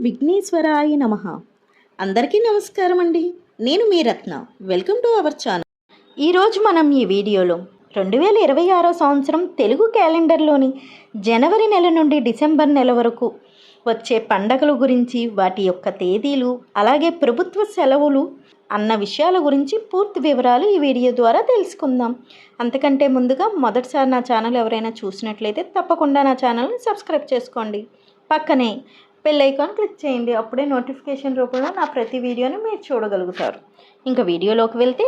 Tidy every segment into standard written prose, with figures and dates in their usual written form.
విఘ్నేశ్వరాయ నమః. అందరికీ నమస్కారం అండి. నేను మీ Ratna. Welcome to our channel. ఈరోజు మనం ఈ వీడియోలో 2026 సంవత్సరం తెలుగు క్యాలెండర్లోని జనవరి నెల నుండి డిసెంబర్ నెల వరకు వచ్చే పండగల గురించి, వాటి యొక్క తేదీలు, అలాగే ప్రభుత్వ సెలవులు అన్న విషయాల గురించి పూర్తి వివరాలు ఈ వీడియో ద్వారా తెలుసుకుందాం. అంతకంటే ముందుగా మొదటిసారి నా ఛానల్ ఎవరైనా చూసినట్లయితే తప్పకుండా నా ఛానల్ని సబ్స్క్రైబ్ చేసుకోండి. పక్కనే బెల్ ఐకాన్ క్లిక్ చేయండి. అప్పుడే నోటిఫికేషన్ రూపంలో నా ప్రతి వీడియోని మీరు చూడగలుగుతారు. ఇంకా వీడియోలోకి వెళ్తే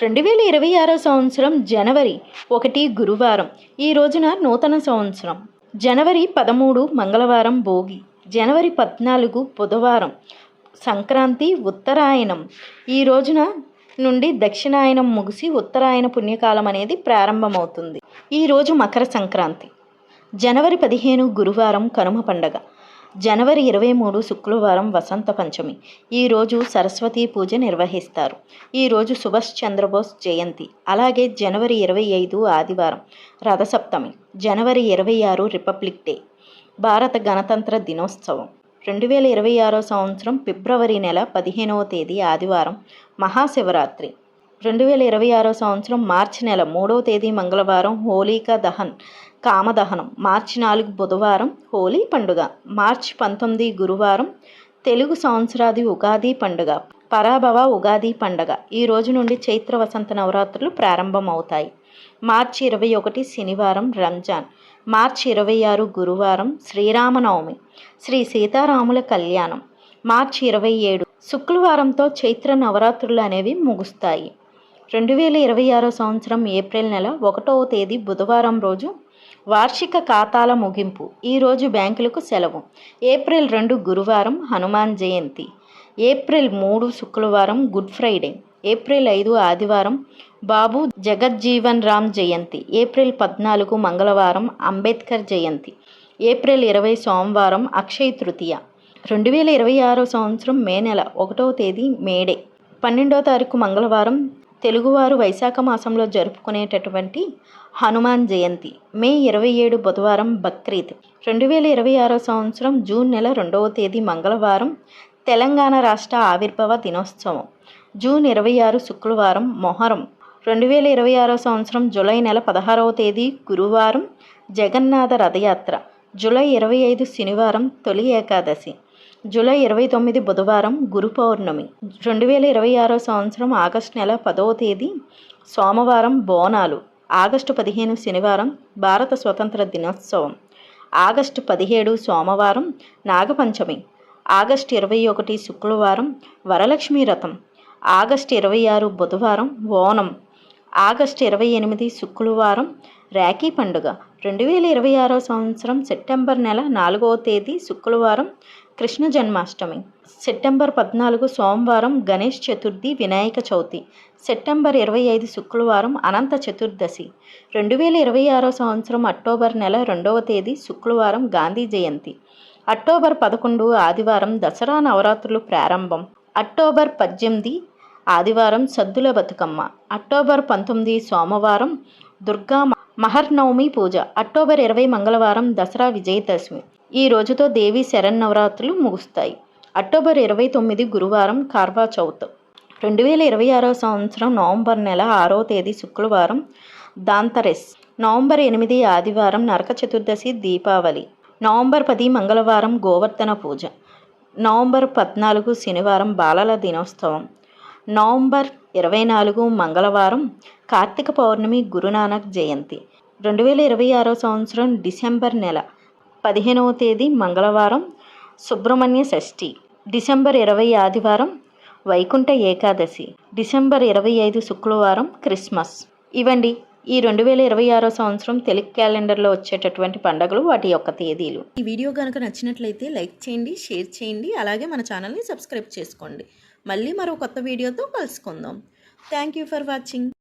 2026 సంవత్సరం జనవరి 1 గురువారం. ఈ రోజున నూతన సంవత్సరం. జనవరి 13 మంగళవారం భోగి. జనవరి 14 బుధవారం సంక్రాంతి ఉత్తరాయణం. ఈ రోజున నుండి దక్షిణాయనం ముగిసి ఉత్తరాయణ పుణ్యకాలం అనేది ప్రారంభమవుతుంది. ఈరోజు మకర సంక్రాంతి. జనవరి 15 గురువారం కనుమ పండగ. జనవరి 23 శుక్రవారం వసంత పంచమి. ఈరోజు సరస్వతీ పూజ నిర్వహిస్తారు. ఈరోజు సుభాష్ చంద్రబోస్ జయంతి. అలాగే జనవరి 25 ఆదివారం రథసప్తమి. జనవరి 26 రిపబ్లిక్ డే, భారత గణతంత్ర దినోత్సవం. 2026 సంవత్సరం ఫిబ్రవరి నెల 15వ తేదీ ఆదివారం మహాశివరాత్రి. 2026 సంవత్సరం మార్చి నెల 3వ తేదీ మంగళవారం హోళికా దహన్ కామదహనం. మార్చి 4 బుధవారం హోలీ పండుగ. మార్చి 19 గురువారం తెలుగు సంవత్సరాది ఉగాది పండుగ, పరాభవ ఉగాది పండుగ. ఈ రోజు నుండి చైత్ర వసంత నవరాత్రులు ప్రారంభమవుతాయి. మార్చి 21 శనివారం రంజాన్. మార్చి 26 గురువారం శ్రీరామనవమి, శ్రీ సీతారాముల కళ్యాణం. మార్చి 27 శుక్రవారంతో చైత్ర నవరాత్రులు అనేవి ముగుస్తాయి. 2026 సంవత్సరం ఏప్రిల్ నెల 1వ తేదీ బుధవారం రోజు వార్షిక ఖాతాల ముగింపు. ఈరోజు బ్యాంకులకు సెలవు. ఏప్రిల్ 2 గురువారం హనుమాన్ జయంతి. ఏప్రిల్ 3 శుక్రవారం గుడ్ ఫ్రైడే. ఏప్రిల్ 5 ఆదివారం బాబు జగజ్జీవన్ రామ్ జయంతి. ఏప్రిల్ 14 మంగళవారం అంబేద్కర్ జయంతి. ఏప్రిల్ 20 సోమవారం అక్షయ తృతీయ. 2026 సంవత్సరం మే నెల 1వ తేదీ మేడే. 12వ తారీఖు మంగళవారం తెలుగువారు వైశాఖ మాసంలో జరుపుకునేటటువంటి హనుమాన్ జయంతి. మే 27 బుధవారం బక్రీద్. 2026 సంవత్సరం జూన్ నెల 2వ తేదీ మంగళవారం తెలంగాణ రాష్ట్ర ఆవిర్భావ దినోత్సవం. జూన్ 26 శుక్రవారం మొహరం. 2026 సంవత్సరం జూలై నెల 16వ తేదీ గురువారం జగన్నాథ రథయాత్ర. జూలై 25 శనివారం తొలి ఏకాదశి. జూలై 29 బుధవారం గురు పౌర్ణమి. 2026 సంవత్సరం ఆగస్టు నెల 10వ తేదీ సోమవారం బోనాలు. ఆగస్టు 15 శనివారం భారత స్వతంత్ర దినోత్సవం. ఆగస్టు 17 సోమవారం నాగపంచమి. ఆగస్టు 21 శుక్రవారం వరలక్ష్మీ రథం. ఆగస్టు 26 బుధవారం ఓనం. ఆగస్టు 28 శుక్రవారం రాఖీ పండుగ. 2026 సంవత్సరం సెప్టెంబర్ నెల 4వ తేదీ శుక్రవారం కృష్ణ జన్మాష్టమి. సెప్టెంబర్ 14 సోమవారం గణేష్ చతుర్థి వినాయక చవితి. సెప్టెంబర్ 25 శుక్రవారం అనంత చతుర్దశి. 2026 సంవత్సరం అక్టోబర్ నెల 2వ తేదీ శుక్రవారం గాంధీ జయంతి. అక్టోబర్ 11 ఆదివారం దసరా నవరాత్రులు ప్రారంభం. అక్టోబర్ 18 ఆదివారం సద్దుల బతుకమ్మ. అక్టోబర్ 19 సోమవారం దుర్గా మహర్నవమి పూజ. అక్టోబర్ 20 మంగళవారం దసరా విజయదశమి. ఈ రోజుతో దేవి శరన్నవరాత్రులు ముగుస్తాయి. అక్టోబర్ 29 గురువారం కార్వా చౌత్. 2026 సంవత్సరం నవంబర్ నెల 6వ తేదీ శుక్రవారం దాంతరెస్. నవంబర్ 8 ఆదివారం నరక చతుర్దశి దీపావళి. నవంబర్ 10 మంగళవారం గోవర్ధన పూజ. నవంబర్ 14 శనివారం బాలల దినోత్సవం. నవంబర్ 24 మంగళవారం కార్తీక పౌర్ణమి గురునానక్ జయంతి. 2026 సంవత్సరం డిసెంబర్ నెల 15వ తేదీ మంగళవారం సుబ్రహ్మణ్య షష్ఠి. డిసెంబర్ 20 ఆదివారం వైకుంఠ ఏకాదశి. డిసెంబర్ 25 శుక్రవారం క్రిస్మస్. ఇవండి ఈ 2026 సంవత్సరం తెలుగు క్యాలెండర్లో వచ్చేటటువంటి పండుగలు, వాటి యొక్క తేదీలు. ఈ వీడియో కనుక నచ్చినట్లయితే లైక్ చేయండి, షేర్ చేయండి, అలాగే మన ఛానల్ని సబ్స్క్రైబ్ చేసుకోండి. మళ్ళీ మరో కొత్త వీడియోతో కలుసుకుందాం. Thank you for watching.